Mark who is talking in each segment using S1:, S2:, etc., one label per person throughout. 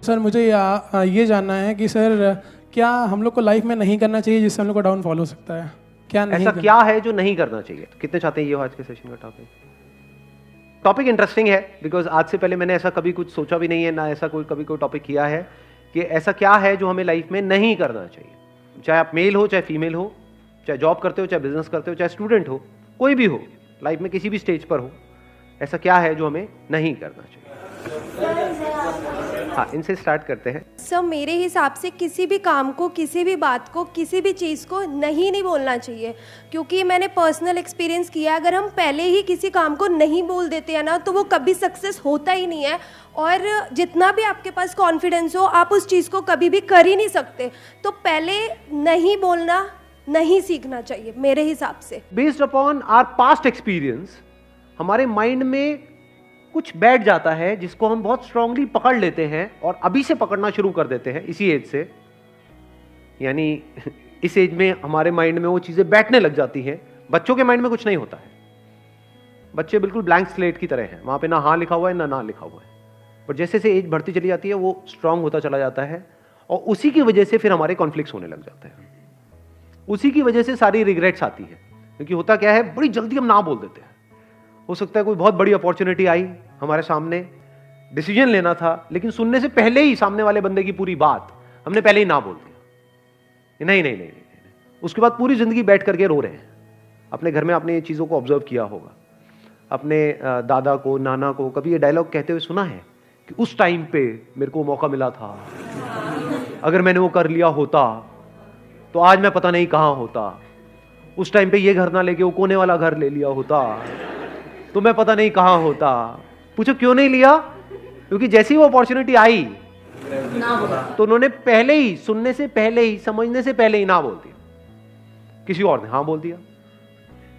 S1: Sir मुझे ये जानना है कि सर क्या हम लोग को लाइफ में नहीं करना चाहिए जिससे हम लोग को डाउनफॉल हो सकता है? क्या नहीं
S2: ऐसा क्या है जो नहीं करना चाहिए? तो कितने चाहते हैं ये हो आज के सेशन का टॉपिक इंटरेस्टिंग है, बिकॉज आज से पहले मैंने ऐसा कभी कुछ सोचा भी नहीं है, ना ऐसा कभी कोई टॉपिक किया है कि ऐसा क्या है जो हमें लाइफ में नहीं करना चाहिए। चाहे आप मेल हो, चाहे फीमेल हो, चाहे जॉब करते हो, चाहे बिजनेस करते हो, चाहे स्टूडेंट हो, कोई भी हो, लाइफ में किसी भी स्टेज पर हो, ऐसा क्या है जो हमें नहीं करना चाहिए? हाँ, इनसे स्टार्ट करते हैं।
S3: सर मेरे हिसाब से किसी भी काम को, किसी भी बात को, किसी भी चीज़ को नहीं बोलना चाहिए, क्योंकि मैंने पर्सनल एक्सपीरियंस किया है, अगर हम पहले ही किसी काम को नहीं बोल देते हैं ना तो वो कभी सक्सेस होता ही नहीं है, और जितना भी आपके पास कॉन्फिडेंस हो आप उस चीज़ को कभी भी कर ही नहीं सकते। तो पहले नहीं बोलना नहीं सीखना चाहिए मेरे हिसाब से।
S2: Based upon our past experience हमारे माइंड में कुछ बैठ जाता है जिसको हम बहुत स्ट्रांगली पकड़ लेते हैं और अभी से पकड़ना शुरू कर देते हैं इसी एज से। यानी इस एज में हमारे माइंड में वो चीजें बैठने लग जाती हैं। बच्चों के माइंड में कुछ नहीं होता है, बच्चे बिल्कुल ब्लैंक स्लेट की तरह हैं, वहां पे ना हाँ लिखा हुआ है ना लिखा हुआ है, पर जैसे जैसे एज बढ़ती चली जाती है वो स्ट्रांग होता चला जाता है, और उसी की वजह से फिर हमारे कॉन्फ्लिक्ट्स होने लग जाते हैं, उसी की वजह से सारी रिग्रेट्स आती है। क्योंकि होता क्या है, बड़ी जल्दी हम ना बोल देते हैं। हो सकता है कोई बहुत बड़ी अपॉर्चुनिटी आई हमारे सामने, डिसीजन लेना था, लेकिन सुनने से पहले ही सामने वाले बंदे की पूरी बात हमने पहले ही ना बोल दिया। नहीं। उसके बाद पूरी जिंदगी बैठ करके रो रहे हैं। अपने घर में आपने ये चीज़ों को ऑब्जर्व किया होगा, अपने दादा को, नाना को कभी ये डायलॉग कहते हुए सुना है कि उस टाइम पे मेरे को मौका मिला था, अगर मैंने वो कर लिया होता तो आज मैं पता नहीं कहाँ होता, उस टाइम पे ये घर ना लेके वो कोने वाला घर ले लिया होता तो मैं पता नहीं कहाँ होता। पूछो क्यों नहीं लिया? क्योंकि जैसी वो अपॉर्चुनिटी आई तो उन्होंने पहले ही, सुनने से पहले ही, समझने से पहले ही ना बोल दिया। किसी और ने हाँ बोल दिया,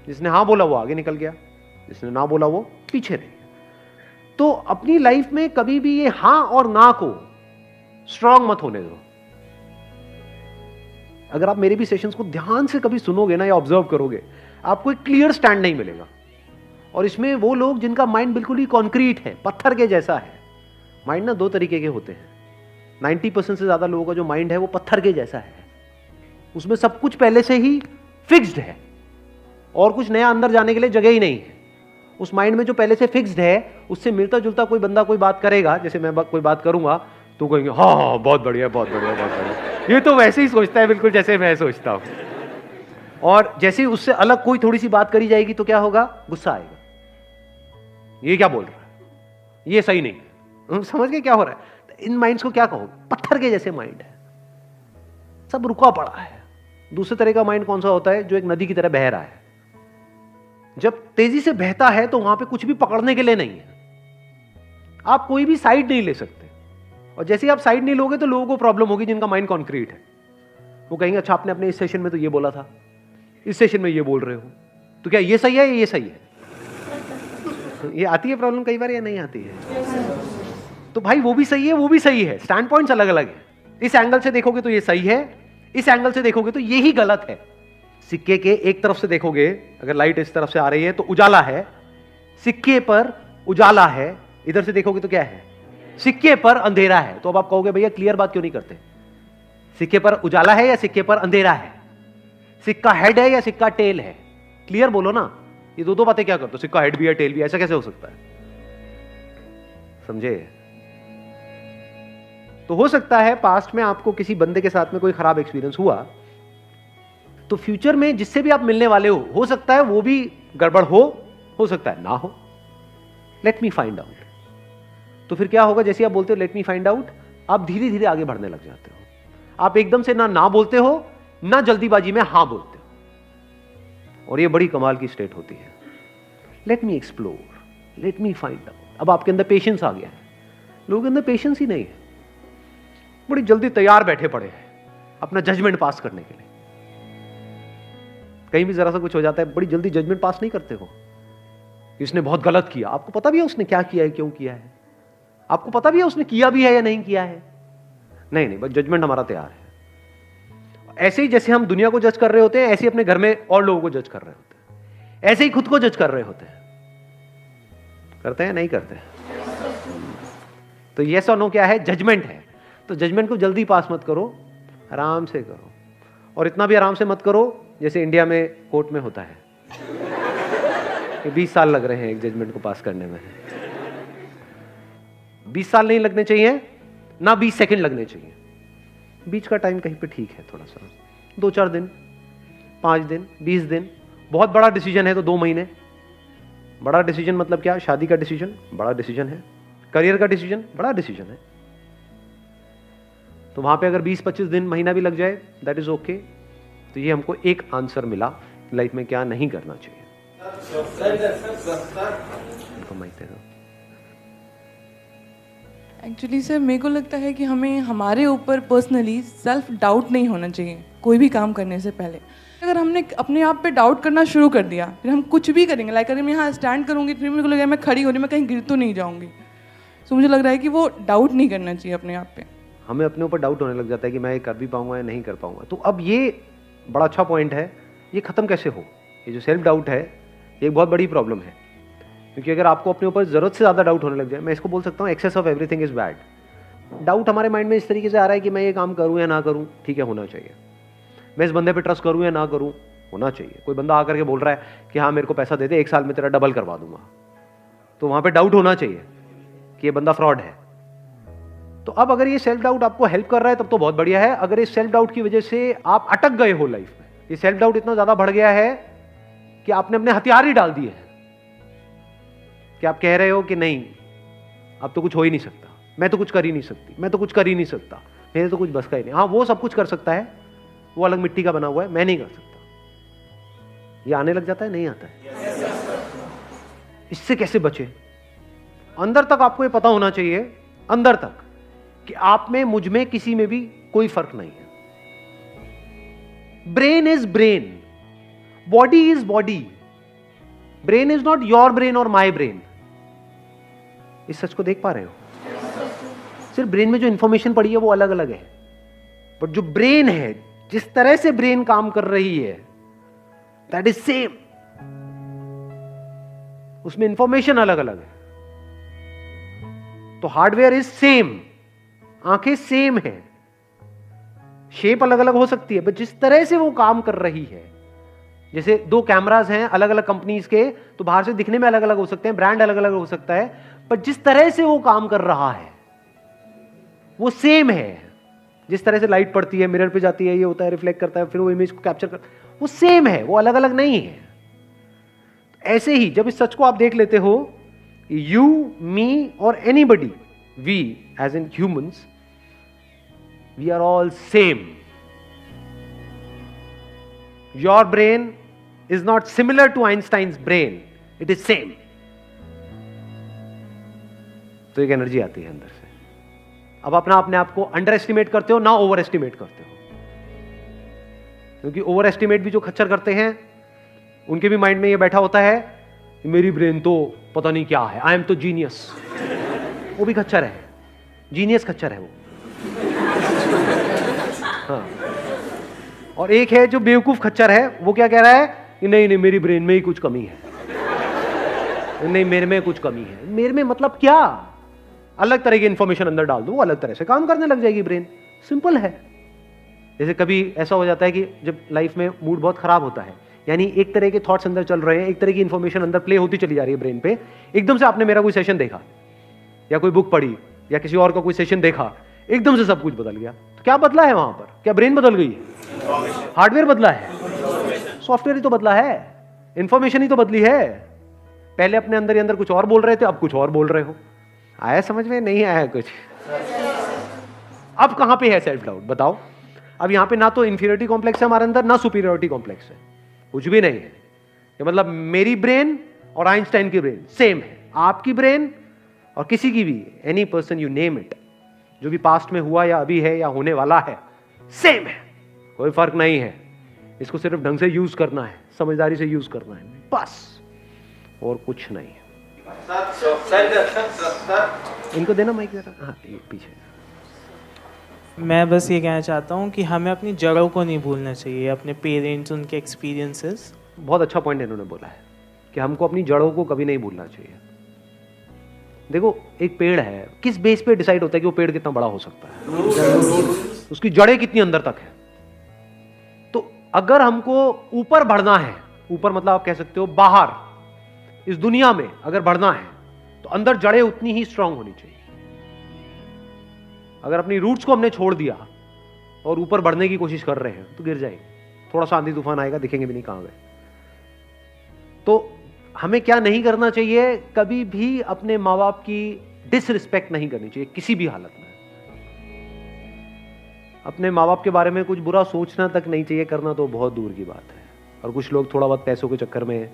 S2: जिसने हाँ बोला वो आगे निकल गया, जिसने ना बोला वो पीछे रह गया। तो अपनी लाइफ में कभी भी ये हाँ और ना को स्ट्रांग मत होने दो। अगर आप मेरे भी सेशंस को ध्यान से कभी सुनोगे ना या ऑब्जर्व करोगे, आपको एक क्लियर स्टैंड नहीं मिलेगा। और इसमें वो लोग जिनका माइंड बिल्कुल ही कॉन्क्रीट है, पत्थर के जैसा है। माइंड ना दो तरीके के होते हैं। 90% से ज्यादा लोगों का जो माइंड है वो पत्थर के जैसा है, उसमें सब कुछ पहले से ही फिक्स्ड है और कुछ नया अंदर जाने के लिए जगह ही नहीं है। उस माइंड में जो पहले से फिक्स्ड है, उससे मिलता जुलता कोई बंदा कोई बात करेगा, जैसे मैं कोई बात करूंगा तो कहेंगे हाँ बहुत बढ़िया बहुत बढ़िया बहुत बढ़िया, ये तो वैसे ही सोचता है बिल्कुल जैसे मैं सोचता हूं। और जैसे ही उससे अलग कोई थोड़ी सी बात करी जाएगी तो क्या होगा? गुस्सा आएगा, ये क्या बोल रहा है, ये सही नहीं है। समझ गए क्या हो रहा है? इन माइंड्स को क्या कहो? पत्थर के जैसे माइंड है, सब रुका पड़ा है। दूसरे तरह का माइंड कौन सा होता है? जो एक नदी की तरह बह रहा है। जब तेजी से बहता है तो वहां पे कुछ भी पकड़ने के लिए नहीं है, आप कोई भी साइड नहीं ले सकते। और जैसे ही आप साइड नहीं लोगे तो लोगों को प्रॉब्लम होगी जिनका माइंड कॉन्क्रीट है। वो कहेंगे अच्छा आपने अपने इस सेशन में तो ये बोला था, इस सेशन में ये बोल रहे हो, तो क्या ये सही है या ये सही है? ये आती है प्रॉब्लम कई बार या नहीं आती है? तो भाई वो भी सही है, वो भी सही है, स्टैंड पॉइंट्स अलग अलग है। इस एंगल से देखोगे तो ये सही है, इस एंगल से देखोगे तो ये ही गलत है। सिक्के के एक तरफ से देखोगे, अगर लाइट इस तरफ से आ रही है तो उजाला है, सिक्के पर उजाला है। इधर से देखोगे तो क्या है? सिक्के पर अंधेरा है। तो अब आप कहोगे भैया क्लियर बात क्यों नहीं करते? सिक्के पर उजाला है या सिक्के पर अंधेरा है? सिक्का हेड है या सिक्का टेल है? क्लियर बोलो ना। ये दो बातें क्या करते हो? सिक्का हेड भी है टेल भी, ऐसा कैसे हो सकता है? समझे? तो हो सकता है पास्ट में आपको किसी बंदे के साथ में कोई खराब एक्सपीरियंस हुआ, तो फ्यूचर में जिससे भी आप मिलने वाले हो सकता है वो भी गड़बड़ हो सकता है ना हो। Let me find out. तो फिर क्या होगा? जैसे आप बोलते हो लेट मी फाइंड आउट, आप धीरे धीरे आगे बढ़ने लग जाते हो। आप एकदम से ना बोलते हो, ना जल्दीबाजी में हां बोलते हो, और ये बड़ी कमाल की स्टेट होती है। Let me explore, let me find out. अब आपके अंदर पेशेंस आ गया है। लोगों के अंदर पेशेंस ही नहीं है, बड़ी जल्दी तैयार बैठे पड़े हैं अपना जजमेंट पास करने के लिए। कहीं भी जरा सा कुछ हो जाता है, बड़ी जल्दी जजमेंट पास नहीं करते हो। इसने बहुत गलत किया, आपको पता भी है उसने क्या किया है, क्यों किया है, आपको पता भी है उसने किया भी है या नहीं किया है। नहीं, बस जजमेंट हमारा तैयार है। ऐसे ही जैसे हम दुनिया को जज कर रहे होते हैं, ऐसे ही अपने घर में और लोगों को जज कर रहे होते हैं, ऐसे ही खुद को जज कर रहे होते हैं। करते हैं नहीं करते? तो यस और नो क्या है? जजमेंट है। तो जजमेंट को जल्दी पास मत करो, आराम से करो, और इतना भी आराम से मत करो जैसे इंडिया में कोर्ट में होता है कि 20 साल लग रहे हैं एक जजमेंट को पास करने में। 20 साल नहीं लगने चाहिए ना 20 सेकंड लगने चाहिए, बीच का टाइम कहीं पे ठीक है, थोड़ा सा 2-4 दिन, 5 दिन, 20 दिन। बहुत बड़ा डिसीजन है तो 2 महीने। बड़ा डिसीजन मतलब क्या? शादी का डिसीजन बड़ा डिसीजन है, करियर का डिसीजन बड़ा डिसीजन है, तो वहां पे अगर 20-25 दिन, महीना भी लग जाए, दैट इज ओके। तो ये हमको एक आंसर मिला लाइफ में क्या नहीं करना चाहिए।
S4: एक्चुअली सर मेरे को लगता है कि हमें हमारे ऊपर पर्सनली सेल्फ डाउट नहीं होना चाहिए कोई भी काम करने से पहले। अगर हमने अपने आप पे डाउट करना शुरू कर दिया, फिर हम कुछ भी करेंगे, लाइक अगर मैं यहाँ स्टैंड करूँगी फिर मेरे को लगेगा मैं खड़ी हो रही, मैं कहीं गिर तो नहीं जाऊँगी। सो मुझे लग रहा है कि वो डाउट नहीं करना चाहिए अपने आप पे।
S2: हमें अपने ऊपर डाउट होने लग जाता है कि मैं ये कर भी पाऊंगा या नहीं कर पाऊंगा। तो अब ये बड़ा अच्छा पॉइंट है, ये खत्म कैसे हो? ये जो सेल्फ डाउट है ये एक बहुत बड़ी प्रॉब्लम है, क्योंकि अगर आपको अपने ऊपर ज़रूरत से ज़्यादा डाउट होने लग जाए, मैं इसको बोल सकता हूँ excess of everything is bad. Doubt हमारे माइंड में इस तरीके से आ रहा है कि मैं ये काम करूँ या ना करूँ, ठीक है, होना चाहिए। मैं इस बंदे पे ट्रस्ट करूँ या ना करूँ, होना चाहिए। कोई बंदा आकर के बोल रहा है कि हाँ मेरे को पैसा दे दे, 1 साल में तेरा डबल करवा दूंगा, तो वहाँ पर डाउट होना चाहिए कि ये बंदा फ्रॉड है। तो अब अगर ये सेल्फ डाउट आपको हेल्प कर रहा है तब तो बहुत बढ़िया है। अगर इस सेल्फ डाउट की वजह से आप अटक गए हो लाइफ में, ये सेल्फ डाउट इतना ज्यादा बढ़ गया है कि आपने अपने हथियार ही डाल दिए हैं, कि आप कह रहे हो कि नहीं अब तो कुछ हो ही नहीं सकता, मैं तो कुछ कर ही नहीं सकती, मैं तो कुछ कर ही नहीं सकता, मेरे तो कुछ बस का ही नहीं। हाँ वो सब कुछ कर सकता है, वो अलग मिट्टी का बना हुआ है, मैं नहीं कर सकता। ये आने लग जाता है, नहीं आता है। इससे कैसे बचे? अंदर तक आपको ये पता होना चाहिए, अंदर तक, कि आप में, मुझ में, किसी में भी कोई फर्क नहीं है। Brain is brain, body is body. Brain is not your brain और माई ब्रेन। इस सच को देख पा रहे हो? सिर्फ ब्रेन में जो इंफॉर्मेशन पड़ी है वो अलग अलग है, बट जो ब्रेन है, जिस तरह से ब्रेन काम कर रही है, दैट इज सेम। उसमें इंफॉर्मेशन अलग अलग है। तो हार्डवेयर इज सेम, आंखें सेम है, शेप अलग अलग हो सकती है, बट जिस तरह से वो काम कर रही है, जैसे 2 कैमरास हैं अलग अलग कंपनीज के, तो बाहर से दिखने में अलग अलग हो सकते हैं, ब्रांड अलग अलग हो सकता है, पर जिस तरह से वो काम कर रहा है वो सेम है। जिस तरह से लाइट पड़ती है, मिरर पे जाती है, ये होता है, रिफ्लेक्ट करता है, फिर वो इमेज को कैप्चर करता है, वो सेम है, वो अलग अलग नहीं है। ऐसे ही जब इस सच को आप देख लेते हो, यू, मी और anybody, we as in humans, we are all same. Your brain is not similar to Einstein's brain, it is same. तो एक एनर्जी आती है अंदर से। अब अपने आप को अंडर एस्टिमेट करते हो ना ओवर एस्टिमेट करते हो, क्योंकि ओवर एस्टिमेट भी जो खच्चर करते हैं उनके भी माइंड में ये बैठा होता है कि मेरी ब्रेन तो पता नहीं क्या है, आई एम तो जीनियस। वो भी खच्चर है, जीनियस खच्चर है वो। हाँ। और एक है जो बेवकूफ खच्चर है, वो क्या कह रहा है कि नहीं नहीं मेरी ब्रेन में ही कुछ कमी है, नहीं मेरे में कुछ कमी है। मेरे में मतलब क्या? अलग तरह की इंफॉर्मेशन अंदर डाल दो, वो अलग तरह से काम करने लग जाएगी ब्रेन। सिंपल है। जैसे कभी ऐसा हो जाता है कि जब लाइफ में मूड बहुत खराब होता है, यानी एक तरह के थॉट्स अंदर चल रहे हैं, एक तरह की इंफॉर्मेशन अंदर प्ले होती चली जा रही है ब्रेन पे, एकदम से आपने मेरा कोई सेशन देखा या कोई बुक पढ़ी या किसी और का कोई सेशन देखा, एकदम से सब कुछ बदल गया। तो क्या बदला है वहां पर? क्या ब्रेन बदल गई है? हार्डवेयर बदला है, सॉफ्टवेयर ही तो बदला है, इंफॉर्मेशन ही तो बदली है। पहले अपने अंदर ही अंदर कुछ और बोल रहे थे, अब कुछ और बोल रहे हो। आया समझ में? नहीं आया कुछ? अब कहां पे है सेल्फ डाउट बताओ? अब यहां पे ना तो इंफीरियरिटी कॉम्प्लेक्स है हमारे अंदर, ना सुपीरियरिटी कॉम्प्लेक्स है, कुछ भी नहीं है। मतलब मेरी ब्रेन और आइंस्टाइन की ब्रेन सेम है, आपकी ब्रेन और किसी की भी, any person you name it, जो भी पास्ट में हुआ या अभी है या होने वाला है, सेम है, कोई फर्क नहीं है। इसको सिर्फ ढंग से यूज करना है, समझदारी से यूज करना है, बस, और कुछ नहीं है। इनको देना माइक जरा। हाँ पीछे।
S5: मैं बस ये कहना चाहता हूँ कि हमें अपनी जड़ों को नहीं भूलना चाहिए, अपने पेरेंट्स, उनके एक्सपीरियंसेस।
S2: बहुत अच्छा पॉइंट इन्होंने बोला है कि हमको अपनी जड़ों को कभी नहीं भूलना चाहिए। देखो एक पेड़ है, किस बेस पे डिसाइड होता है कि वो पेड़ कितना बड़ा हो सकता है? उसकी जड़ें कितनी अंदर तक है। तो अगर हमको ऊपर बढ़ना है, ऊपर मतलब आप कह सकते हो बाहर इस दुनिया में अगर बढ़ना है, तो अंदर जड़ें उतनी ही स्ट्रांग होनी चाहिए। अगर अपनी रूट्स को हमने छोड़ दिया और ऊपर बढ़ने की कोशिश कर रहे हैं तो गिर जाएंगे। थोड़ा सा आंधी तूफान आएगा, दिखेंगे भी नहीं कहां गए। तो हमें क्या नहीं करना चाहिए, कभी भी अपने माँ बाप की डिसरिस्पेक्ट नहीं करनी चाहिए किसी भी हालत में। अपने माँ बाप के बारे में कुछ बुरा सोचना तक नहीं चाहिए, करना तो बहुत दूर की बात है। और कुछ लोग थोड़ा बहुत पैसों के चक्कर में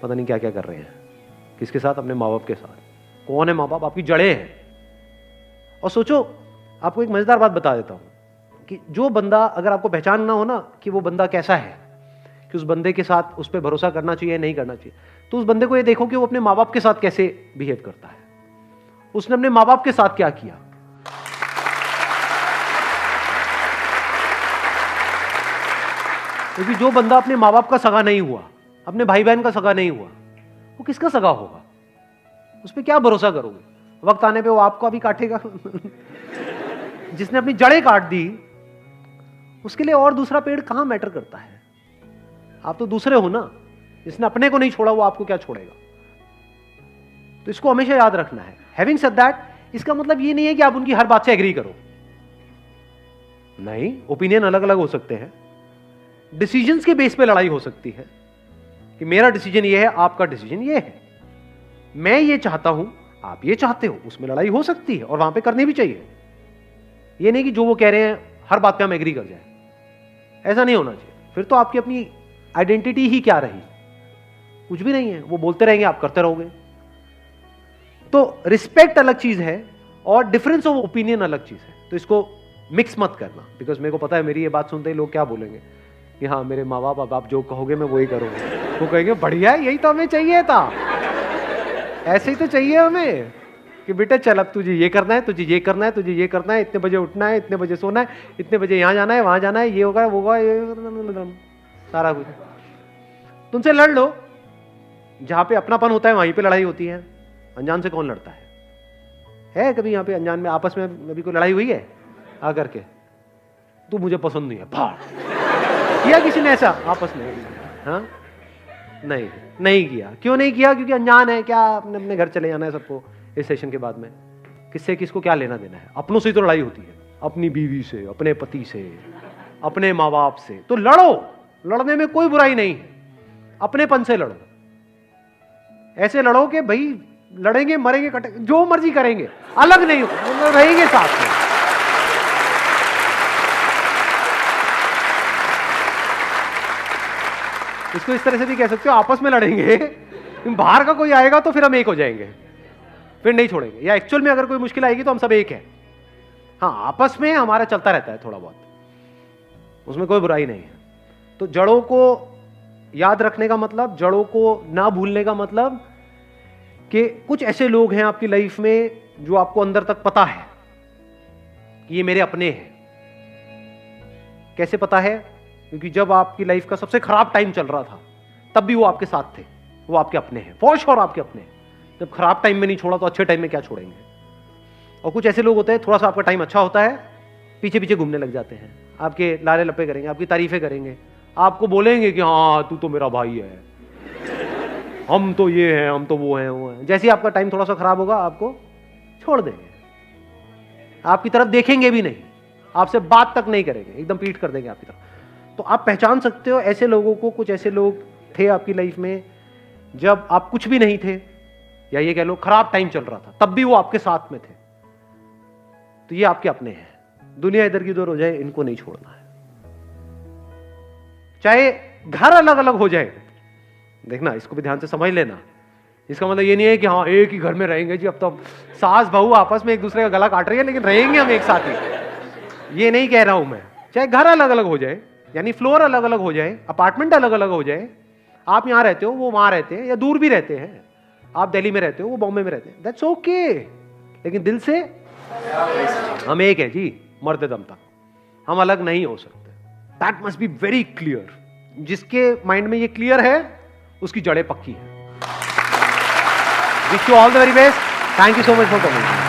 S2: पता नहीं क्या क्या कर रहे हैं। किसके साथ? अपने माँ बाप के साथ। कौन है माँ बाप? आपकी जड़ें हैं। और सोचो, आपको एक मजेदार बात बता देता हूं कि जो बंदा, अगर आपको पहचानना हो ना कि वो बंदा कैसा है, कि उस बंदे के साथ उस पर भरोसा करना चाहिए नहीं करना चाहिए, तो उस बंदे को ये देखो कि वो अपने माँ बाप के साथ कैसे बिहेव करता है। उसने अपने माँ बाप के साथ क्या किया। क्योंकि जो बंदा अपने माँ बाप का सगा नहीं हुआ, अपने भाई बहन का सगा नहीं हुआ, वो किसका सगा होगा? उस पर क्या भरोसा करोगे? वक्त आने पे वो आपको भी काटेगा। जिसने अपनी जड़ें काट दी, उसके लिए और दूसरा पेड़ कहां मैटर करता है? आप तो दूसरे हो ना। जिसने अपने को नहीं छोड़ा वो आपको क्या छोड़ेगा? तो इसको हमेशा याद रखना है। हैविंग सेड दैट, इसका मतलब ये नहीं है कि आप उनकी हर बात से एग्री करो। नहीं, ओपिनियन अलग अलग हो सकते हैं। डिसीजंस के बेस पे लड़ाई हो सकती है कि मेरा डिसीजन ये है, आपका डिसीजन ये है, मैं ये चाहता हूं, आप ये चाहते हो। उसमें लड़ाई हो सकती है और वहां पे करनी भी चाहिए। ये नहीं कि जो वो कह रहे हैं हर बात पे हम एग्री कर जाए। ऐसा नहीं होना चाहिए। फिर तो आपकी अपनी आइडेंटिटी ही क्या रही? कुछ भी नहीं है। वो बोलते रहेंगे, आप करते रहोगे। तो रिस्पेक्ट अलग चीज है और डिफरेंस ऑफ ओपिनियन अलग चीज है। तो इसको मिक्स मत करना। बिकॉज मेरे को पता है मेरी ये बात सुनते ही लोग क्या बोलेंगे कि हाँ, मेरे माँ बाप, अब आप जो कहोगे मैं वही करूंगा। वो कहेंगे बढ़िया है, यही तो हमें चाहिए था। ऐसे ही तो चाहिए हमें कि बेटा चल, अब तुझे ये करना है, तुझे ये करना है, तुझे ये करना है, इतने बजे उठना है, इतने बजे सोना है, इतने बजे यहाँ जाना है, वहां जाना है, ये होगा वो होगा, ये सारा कुछ। तुमसे लड़ लो। जहां पे अपनापन होता है वहीं पे लड़ाई होती है। अनजान से कौन लड़ता है कभी यहाँ पे अनजान में आपस में अभी कोई लड़ाई हुई है आकर के? तू मुझे पसंद नहीं है, भाड़ किया किसी ने ऐसा आपस में? हाँ, नहीं किया। क्यों नहीं किया? क्योंकि अनजान है। क्या अपने अपने घर चले जाना है सबको इस सेशन के बाद में? किससे किसको क्या लेना देना है? अपनों से ही तो लड़ाई होती है, अपनी बीवी से, अपने पति से, अपने माँ बाप से। तो लड़ो, लड़ने में कोई बुराई नहीं है। अपनेपन से लड़ो। ऐसे लड़ो कि भाई लड़ेंगे, मरेंगे, कटेंगे, जो मर्जी करेंगे, अलग नहीं हो, रहेंगे साथ में। इसको इस तरह से भी कह सकते हो, आपस में लड़ेंगे, बाहर का कोई आएगा तो फिर हम एक हो जाएंगे, फिर नहीं छोड़ेंगे। या एक्चुअल में अगर कोई मुश्किल आएगी तो हम सब एक हैं। हाँ, आपस में हमारा चलता रहता है थोड़ा बहुत, उसमें कोई बुराई नहीं है। तो जड़ों को याद रखने का मतलब, जड़ों को ना भूलने का मतलब कि कुछ ऐसे लोग हैं आपकी लाइफ में जो आपको अंदर तक पता है कि ये मेरे अपने हैं। कैसे पता है? क्योंकि जब आपकी लाइफ का सबसे खराब टाइम चल रहा था तब भी वो आपके साथ थे, वो आपके अपने हैं, फॉर श्योर आपके अपने हैं। जब खराब टाइम में नहीं छोड़ा तो अच्छे टाइम में क्या छोड़ेंगे? और कुछ ऐसे लोग होते हैं, थोड़ा सा आपका टाइम अच्छा होता है, पीछे पीछे घूमने लग जाते हैं, आपके लारे लपे करेंगे, आपकी तारीफें करेंगे, आपको बोलेंगे कि हाँ तू तो मेरा भाई है, हम तो ये हैं, हम तो वो हैं। जैसे ही आपका टाइम थोड़ा सा खराब होगा आपको छोड़ देंगे, आपकी तरफ देखेंगे भी नहीं, आपसे बात तक नहीं करेंगे, एकदम पीठ कर देंगे आपकी तरफ। तो आप पहचान सकते हो ऐसे लोगों को। कुछ ऐसे लोग थे आपकी लाइफ में जब आप कुछ भी नहीं थे, या ये कह लो खराब टाइम चल रहा था, तब भी वो आपके साथ में थे। तो ये आपके अपने हैं। दुनिया इधर की उधर हो जाए, इनको नहीं छोड़ना है। चाहे घर अलग अलग हो जाए, देखना, इसको भी ध्यान से समझ लेना। इसका मतलब ये नहीं है कि हाँ एक ही घर में रहेंगे जी, अब तो सास बहू आपस में एक दूसरे का गला काट रही है लेकिन रहेंगे हम एक साथ ही, ये नहीं कह रहा हूं मैं। चाहे घर अलग अलग हो जाए, यानी फ्लोर अलग अलग हो जाए, अपार्टमेंट अलग अलग हो जाए, आप यहां रहते हो, वो वहां रहते हैं, या दूर भी रहते हैं, आप दिल्ली में रहते हो, वो बॉम्बे में रहते हैं, दैट्स ओके। लेकिन दिल से हम एक है जी, मरते दम तक हम अलग नहीं हो सकते। That must be very clear. जिसके माइंड में ये क्लियर है उसकी जड़ें पक्की है। Wish you all the very best. Thank you so much for coming.